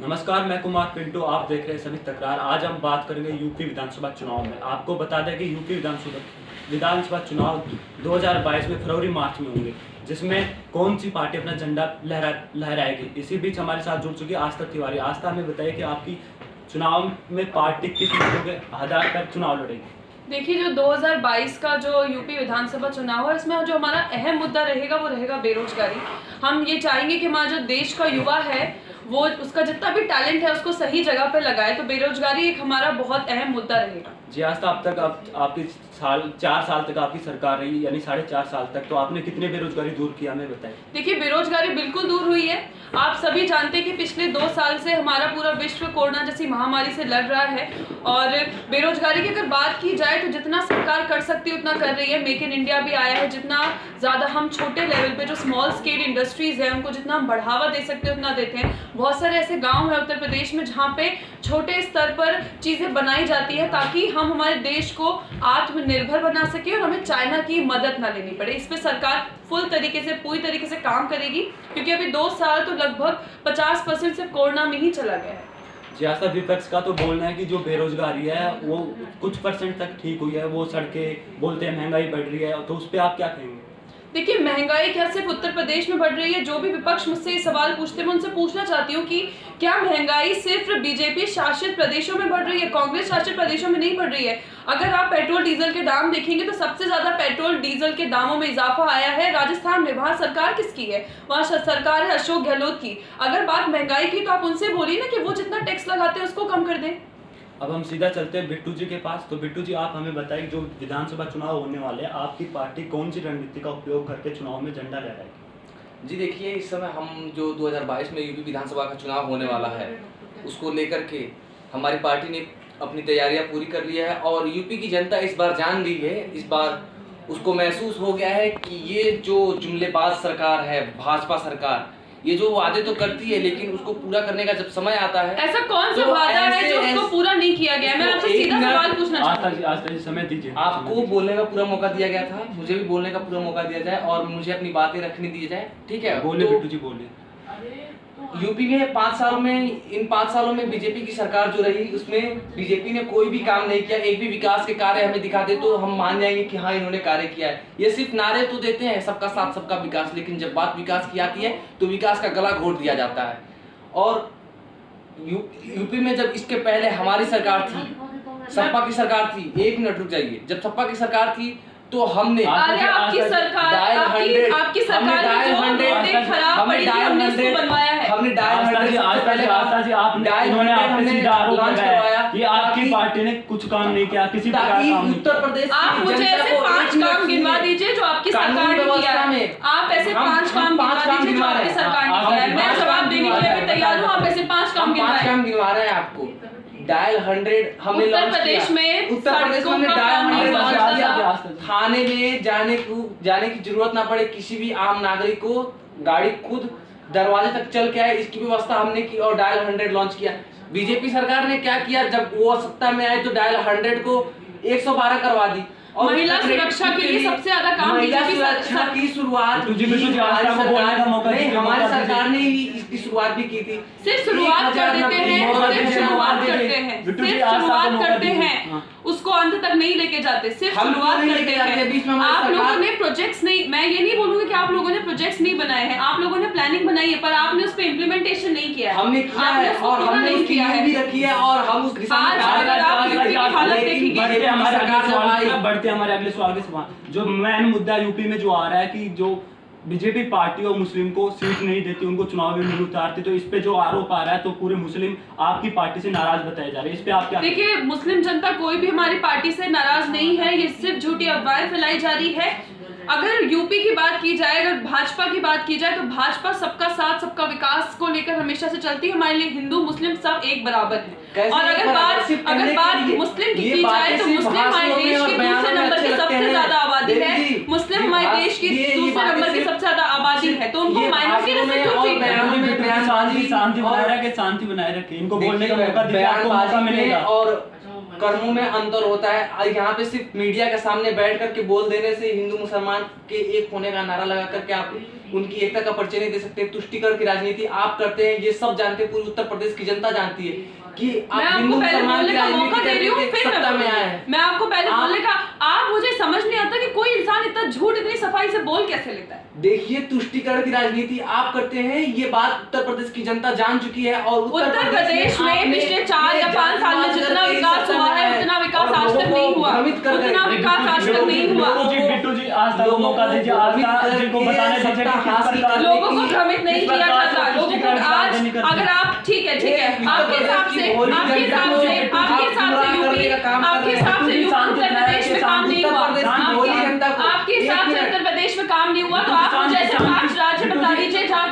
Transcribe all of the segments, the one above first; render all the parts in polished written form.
नमस्कार, मैं कुमार पिंटू। आप देख रहे हैं सभी तकरार। आज हम बात करेंगे यूपी विधानसभा चुनाव में। आपको बता दें कि यूपी विधानसभा चुनाव 2022 में फरवरी मार्च में होंगे, जिसमें कौन सी पार्टी अपना झंडा लहराएगी। इसी बीच हमारे साथ जुड़ चुकी है आस्था तिवारी। आस्था, हमें बताइए कि आपकी चुनाव में पार्टी किस मुद्दों के आधार पर चुनाव लड़ेगी। देखिए, जो 2022 का जो यूपी विधानसभा चुनाव है, इसमें जो हमारा अहम मुद्दा रहेगा वो रहेगा बेरोजगारी। हम ये चाहेंगे कि हमारा जो देश का युवा है वो उसका जितना भी टैलेंट है उसको सही जगह पे लगाए, तो बेरोजगारी एक हमारा बहुत अहम मुद्दा रहेगा। जी आस्था, अब तक आपकी 4 साल तक आपकी सरकार रही, यानी 4.5 साल तक, तो आपने कितने बेरोजगारी दूर किया, हमें बताइए। देखिए, बेरोजगारी बिल्कुल दूर हुई है। आप सभी जानते हैं कि पिछले 2 साल से हमारा पूरा विश्व कोरोना जैसी महामारी से लड़ रहा है, और बेरोजगारी की अगर बात की जाए तो जितना सरकार कर सकती है उतना कर रही है। मेक इन इंडिया भी आया है, जितना ज़्यादा हम छोटे लेवल पे जो स्मॉल स्केल इंडस्ट्रीज है उनको जितना हम बढ़ावा दे सकते हैं उतना देते हैं। बहुत सारे ऐसे गाँव हैं उत्तर प्रदेश में जहाँ पे छोटे स्तर पर चीज़ें बनाई जाती है ताकि हम हमारे देश को आत्मनिर्भर बना सके और हमें चाइना की मदद ना लेनी पड़े। इस पे सरकार फुल तरीके से पूरी तरीके से काम करेगी, क्योंकि अभी 2 साल तो लगभग 50% सिर्फ कोरोना में ही चला गया है। जी आस्था, विपक्ष का तो बोलना है कि जो बेरोजगारी है वो कुछ परसेंट तक ठीक हुई है, वो सड़कें बोलते हैं महंगाई बढ़ रही है, तो उस पर आप क्या कहेंगे। देखिए, महंगाई क्या सिर्फ उत्तर प्रदेश में बढ़ रही है? जो भी विपक्ष मुझसे ये सवाल पूछते हैं मैं उनसे पूछना चाहती हूँ कि क्या महंगाई सिर्फ बीजेपी शासित प्रदेशों में बढ़ रही है, कांग्रेस शासित प्रदेशों में नहीं बढ़ रही है? अगर आप पेट्रोल डीजल के दाम देखेंगे तो सबसे ज्यादा पेट्रोल डीजल के दामों में इजाफा आया है राजस्थान में। वहाँ सरकार किसकी है? वहाँ सरकार है अशोक गहलोत की। अगर बात महंगाई की तो आप उनसे बोलिए ना कि वो जितना टैक्स लगाते हैं उसको कम कर दें। अब हम सीधा चलते हैं बिट्टू जी के पास। तो बिट्टू जी, आप हमें बताइए, जो विधानसभा चुनाव होने वाले हैं, आपकी पार्टी कौन सी रणनीति का उपयोग करके चुनाव में झंडा लहराएगी। जी देखिए, इस समय हम जो 2022 में यूपी विधानसभा का चुनाव होने वाला है उसको लेकर के हमारी पार्टी ने अपनी तैयारियां पूरी कर ली है, और यूपी की जनता इस बार जान गई है। इस बार उसको महसूस हो गया है कि ये जो जुमलेबाज सरकार है, भाजपा सरकार, ये जो वादे तो करती है लेकिन उसको पूरा करने का जब समय आता है, ऐसा कौन सा वादा है जो उसको पूरा नहीं किया गया? मैं आपसे सीधा सवाल पूछना चाहती हूँ। आस्था जी, समय दीजिए। आपको बोलने का पूरा मौका दिया गया था, मुझे भी बोलने का पूरा मौका दिया जाए और मुझे अपनी बातें रखने दी जाए, ठीक है? बोलिए बिट्टू जी, बोलिए। यूपी में 5 सालों में, इन 5 सालों में बीजेपी की सरकार जो रही उसमें बीजेपी ने कोई भी काम नहीं किया। एक भी विकास के कार्य हमें दिखा दे तो हम मान जाएंगे कि हाँ इन्होंने कार्य किया है। ये सिर्फ नारे तो देते हैं सबका साथ सबका विकास, लेकिन जब बात विकास की आती है तो विकास का गला घोट दिया जाता है। और यूपी में जब इसके पहले हमारी सरकार थी, सपा की सरकार थी, 1 मिनट रुक जाइए, जब सपा की सरकार थी तो हमने आपकी सरकार ने जो रोडें खराब पड़ी थी हमने उसको बनवाया है। आपकी पार्टी ने कुछ काम नहीं किया, किसी प्रकार का। उत्तर प्रदेश आप मुझे ऐसे 5 काम गिनवा दीजिए जो आपकी सरकार ने किया है। आप ऐसे 5 काम गिनवा दीजिए जो आपकी सरकार ने किया है। मैं जवाब देने के लिए भी तैयार हूँ। आप ऐसे 5 काम गिनवा रहे हैं। आपको डायल 100 हमने उत्तर प्रदेश में हमने डायल 100 लॉन्च किया। थाने में जाने की जरूरत ना पड़े किसी भी आम नागरिक को, गाड़ी खुद दरवाजे तक चल के आए, इसकी व्यवस्था हमने की और डायल 100 लॉन्च किया। बीजेपी सरकार ने क्या किया, जब वो सत्ता में आए तो डायल 100 को 112 करवा दी। और महिला सुरक्षा के लिए सबसे ज्यादा काम बीजेपी सुरक्षा की शुरुआत हमारी सरकार ने ही इसकी शुरुआत भी की थी। सिर्फ शुरुआत कर देते हैं, सिर्फ शुरुआत करते हैं, उसको अंत तक नहीं लेके जाते, सिर्फ शुरुआत करते हैं। आप लोगों ने प्रोजेक्ट्स नहीं, मैं ये नहीं बोलूंगी कि आप लोगों ने प्रोजेक्ट्स नहीं बनाए हैं, आप लोगों ने प्लानिंग बनाई है पर आपने उस पे इम्प्लीमेंटेशन नहीं किया है। हमने किया है और हमने उसकी नींव भी रखी है और हम उस दिशा में हालत देखेंगे। बढ़ते हमारे अगले सवाल के सवाल। जो मेन मुद्दा यूपी में जो आ रहा है कि जो बीजेपी पार्टी और मुस्लिम को सीट नहीं देती, उनको चुनाव में नहीं उतारती, तो इस पे जो आरोप आ रहा है तो पूरे मुस्लिम आपकी पार्टी से नाराज बताए जा रहे हैं, इस पे आप क्या? देखिए, मुस्लिम जनता कोई भी हमारी पार्टी से नाराज नहीं है, ये सिर्फ झूठी अफवाहें फैलाई जा रही है। अगर यूपी की बात की जाए, अगर भाजपा की बात की जाए तो भाजपा सबका साथ सबका विकास को लेकर हमेशा से चलती है। हमारे लिए हिंदू मुस्लिम सब एक बराबर है। और अगर बात मुस्लिम की जाए तो मुस्लिम हमारे देश की दूसरे नंबर की सबसे ज्यादा आबादी है। मुस्लिम हमारे देश की दूसरे नंबर की सबसे ज्यादा आबादी है, तो उनको माइनॉरिटी में से क्यों ट्रीट शांति बनाए रखे, शांति बनाए रखे, इनको बोलने का मौका दीजिए, आपको मौका मिलेगा। और कर्मों में अंतर होता है। यहाँ पे सिर्फ मीडिया के सामने बैठ करके बोल देने से हिंदू मुसलमान के एक होने का नारा लगा करके आप उनकी एकता का परिचय नहीं दे सकते। तुष्टिकरण की राजनीति आप करते हैं, ये सब जानते हैं, पूरी उत्तर प्रदेश की जनता जानती है कि आप हिंदू मुसलमान की राजनीति सत्ता में आए हैं। मैं आपको पहले बोलने का, आप मुझे समझ नहीं आता कि कोई इंसान इतना झूठ इतनी सफाई से बोल कैसे लेता है। देखिए, तुष्टिकरण की राजनीति आप करते हैं, ये बात उत्तर प्रदेश की जनता जान चुकी है। और उत्तर प्रदेश में पिछले 4 या 5 साल में जितना विकास हुआ है उतना विकास आज तक नहीं हुआ, उतना विकास आज तक नहीं हुआ। बिट्टू जी आज तक मौका दीजिए, आज जिनको बताने दीजिए कि लोगों को भ्रमित नहीं किया जाता। लोगों को आज अगर आप ठीक है आपके हिसाब से यूपी उत्तर प्रदेश में काम नहीं हुआ, आपके हिसाब से उत्तर प्रदेश में काम नहीं हुआ, तो आप मुझे ऐसे 5 राज्य बता दीजिए जहाँ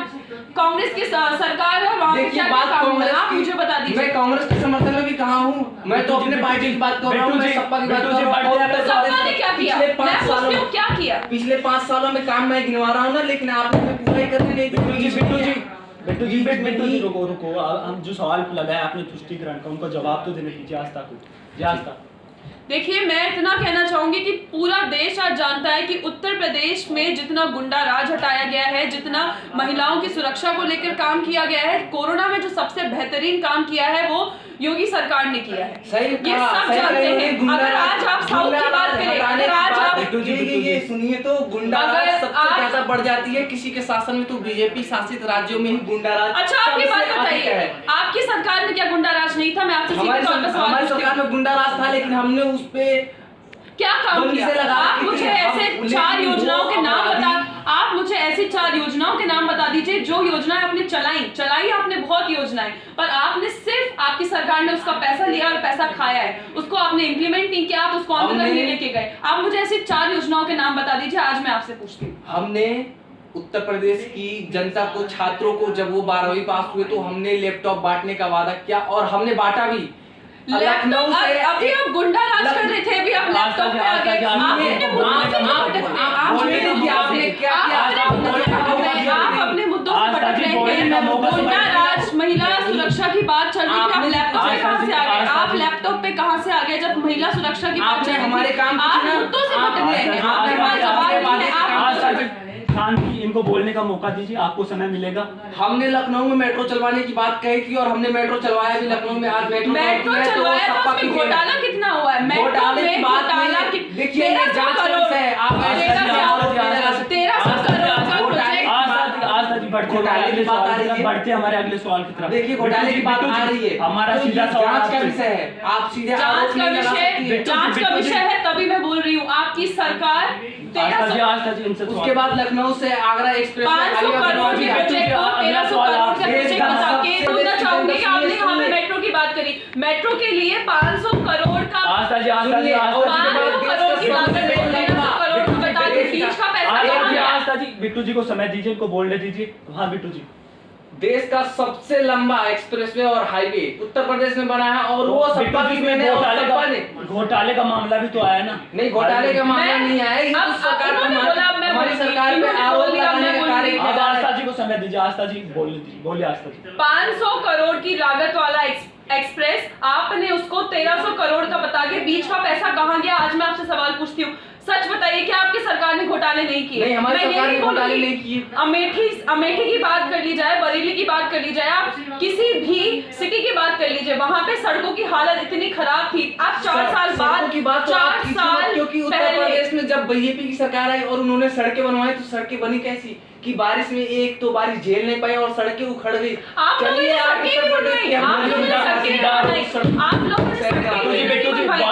कांग्रेस की सरकार है और वहाँ पे क्या काम हुआ, आप मुझे बता दीजिए। मैं कांग्रेस के समर्थन में भी कहा हूँ, मैं तो अपने पार्टी की बात कर रहा हूँ, मैं सपा की बात कर रहा हूँ। सपा ने क्या किया? मैं पूछती हूँ क्या किया? पिछले 5 सालों में काम मैं गिनवा रहा हूँ ना, लेकिन आपने पूरा ही करने नहीं दिया। बिट्टू जी रुको हम जो सवाल लगाया आपने तुष्टिकरण का, उनको जवाब तो देने दीजिए। आज तक देखिए, मैं इतना कहना चाहूंगी कि पूरा देश आज जानता है कि उत्तर प्रदेश में जितना गुंडा राज हटाया गया है, जितना महिलाओं की सुरक्षा को लेकर काम किया गया है, कोरोना में जो सबसे बेहतरीन काम किया है वो योगी सरकार ने किया है। ये सब जानते हैं। अगर आज आप साउथ की बात करें, अगर आज आप ये सुनिए तो गुंडा राज सबसे ज्यादा बढ़ जाती है किसी के शासन में, तो बीजेपी शासित राज्यों में ही गुंडा राज। अच्छा, आपकी बात बताइए, आपकी सरकार में क्या गुंडा राज नहीं था? मैं आपसे सीधे तौर पर सवाल पूछती हूं। सरकार में गुंडा राज था, लेकिन हमने उस पे क्या काम किया? आप मुझे ऐसे 4 योजनाओं के नाम बता, आप मुझे ऐसी 4 योजनाओं के नाम बता दीजिए जो योजनाएं आपने चलाई आपने बहुत योजनाएं, पर आपने सिर्फ आपकी सरकार ने उसका पैसा लिया और पैसा खाया है, उसको आपने इम्प्लीमेंट नहीं किया, आप उसको अंदर तक नहीं लेके गए। आप मुझे ऐसी 4 योजनाओं के नाम बता दीजिए, आज मैं आपसे पूछती हूँ। हमने उत्तर प्रदेश की जनता को, छात्रों को, जब वो 12वीं पास हुए तो हमने लैपटॉप बांटने का वादा किया और हमने बांटा भी। लैपटॉप अभी आप गुंडा राज कर रहे थे, अभी आप लैपटॉप पे आ गए। आप अपने मुद्दों से भटक रहे थे। गुंडा राज, महिला सुरक्षा की बात चल रही थी, आप लैपटॉप पे कहां से आ गए? आप लैपटॉप पे कहां से आ गए जब महिला सुरक्षा की बात चल रही थी? हमारे काम आप मुद्दों से भटक रहे हैं। शांति, इनको बोलने का मौका दीजिए, आपको समय मिलेगा। हमने लखनऊ में मेट्रो चलवाने की बात कही थी और हमने मेट्रो चलवाया भी लखनऊ में। आज मेट्रो चलवाया तो उसमें घोटाला कितना हुआ है? घोटाले की बात नहीं, देखिए ये जांच का विषय है। आप 1300 करोड़ का प्रोजेक्ट, घोटाले की बात आ रही है। बढ़ते हमारे अगले सवाल की तरफ। देखिए, घोटाले की बात आ रही है, हमारा सीधा सवाल जांच का विषय है। आप सीधे जांच का विषय है, तभी मैं बोल रही हूँ आपकी सरकार उसके बाद लखनऊ से आगरा एक्सप्रेस 500 करोड़ के प्रोजेक्ट को 1300 करोड़ का प्रोजेक्ट बता के पूछना चाहूंगी कि आपने यहाँ पे मेट्रो की बात करी, मेट्रो के लिए 500 करोड़ का 500 करोड़ की लागत है, 1300 करोड़ को बता के बीच का पैसा। बिट्टू जी को समय दीजिए, इनको बोलने दीजिए। हाँ बिट्टू जी, देश का सबसे लंबा एक्सप्रेसवे और हाईवे उत्तर प्रदेश में बना है और वो सपा की मैंने घोटाले का मामला भी तो आया ना। नहीं, घोटाले का मामला नहीं आया। हमारी सरकार में आरोप लगाने का कार्य। आस्था जी को समय दीजिए। आस्था जी बोलिए। आस्था जी, 500 करोड़ की लागत वाला एक्सप्रेस, आपने उसको 1300 करोड़ का बता के बीच का पैसा कहाँ गया? आज मैं आपसे सवाल पूछती हूँ, सच बताइए कि आपकी सरकार ने घोटाले नहीं किए? नहीं, हमारी सरकार ने घोटाले नहीं किए। अमेठी की बात कर ली जाए, बरेली की बात कर ली जाए, आप किसी भी सिटी की बात कर लीजिए, वहां पे सड़कों की हालत इतनी खराब थी। आप 4 साल बाद की बात, 4 साल क्योंकि उत्तर प्रदेश में जब बीजेपी की सरकार आई और उन्होंने सड़कें बनवाई तो सड़कें बनी कैसी कि बारिश में एक तो बारिश झेल नहीं पाई और सड़कें उखड़ गई। आप लोगों ने सड़कें भी बनवाई, आप लोगों ने सड़कें बनवाई, आप लोगों ने सड़कें भी बनवाई।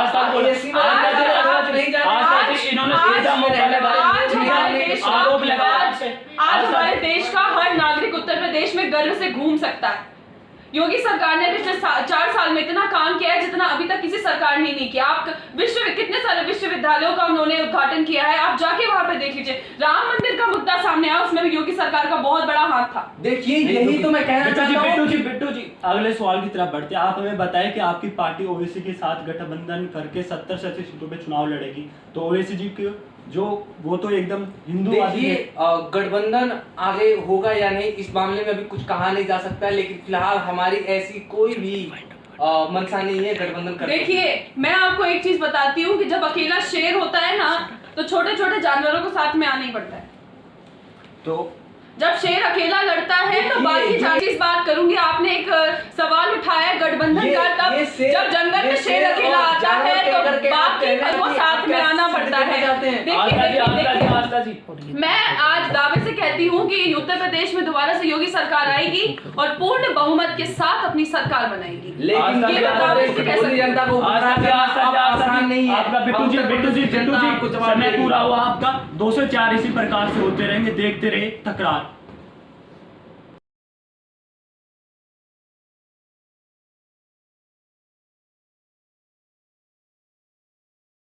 आज हमारे देश का हर नागरिक उत्तर प्रदेश में गर्व से घूम सकता है। योगी सरकार ने पिछले 4 साल में इतना काम किया है जितना अभी तक किसी सरकार ने नहीं किया। आप कितने सारे विश्वविद्यालयों का उन्होंने उद्घाटन किया है, आप जाके वहां पे देख लीजिए। राम मंदिर का मुद्दा सामने आया, उसमें भी योगी सरकार का बहुत बड़ा हाथ था। देखिए, यही तो मैं कहना चाहता हूं। बिट्टू जी, अगले सवाल की तरफ बढ़ते हैं। आप हमें बताएं कि आपकी पार्टी ओवैसी के साथ गठबंधन करके 70 से 80 सीटों पे चुनाव लड़ेगी, तो ओवैसी जी की जो वो तो एकदम हिंदूवादी है। गठबंधन आगे होगा या नहीं इस मामले में अभी कुछ कहा नहीं जा सकता, लेकिन फिलहाल हमारी ऐसी कोई भी मंशा नहीं है गठबंधन करने की। देखिए, मैं आपको एक चीज बताती हूँ कि जब अकेला शेर होता है ना, तो छोटे छोटे जानवरों को साथ में आना ही पड़ता है। तो जब शेर अकेला लड़ता है तो बाकी इस बात करूंगी। आपने एक सवाल उठाया गठबंधन का, तब जब जंगल में शेर अकेला आता है तो बाकी को साथ में आना पड़ता है। देखिए, मैं आज दावे से कहती हूँ कि उत्तर प्रदेश में दोबारा से योगी सरकार आएगी और पूर्ण बहुमत के साथ अपनी सरकार बनाएगी। लेकिन ये दावे से कह सकती जनता को आसान नहीं है। आपका बिट्टू जी समय पूरा हुआ आपका। 2 से 4 इसी प्रकार से होते रहेंगे, देखते रहे तकरार।